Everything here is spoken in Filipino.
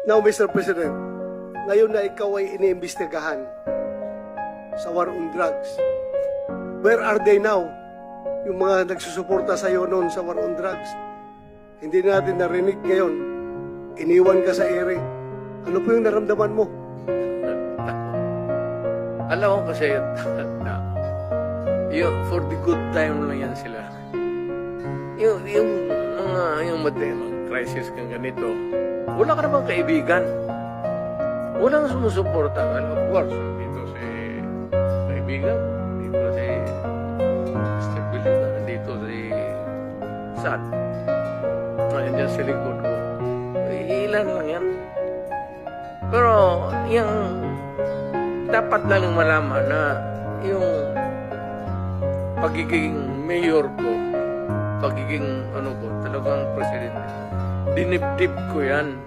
Now, Mr. President, ngayon na ikaw ay iniimbestigahan sa war on drugs, where are they now? Yung mga nagsusuporta sa iyo noon sa war on drugs, hindi natin narinig ngayon. Iniwan ka sa ere. Ano po yung naramdaman mo? Alam ko kasi for the good time lang yan sila. Yung crisis kang ganito, wala ka namang kaibigan. Walang sumusuporta. Of course, dito si kaibigan, dito si Mr. Bilita, dito si Sad. Nandiyan sa likod ko. Ilan lang yan. Pero, yung dapat lang malaman na yung pagiging mayor ko, pagiging talagang presidente, dinipdip ko yan.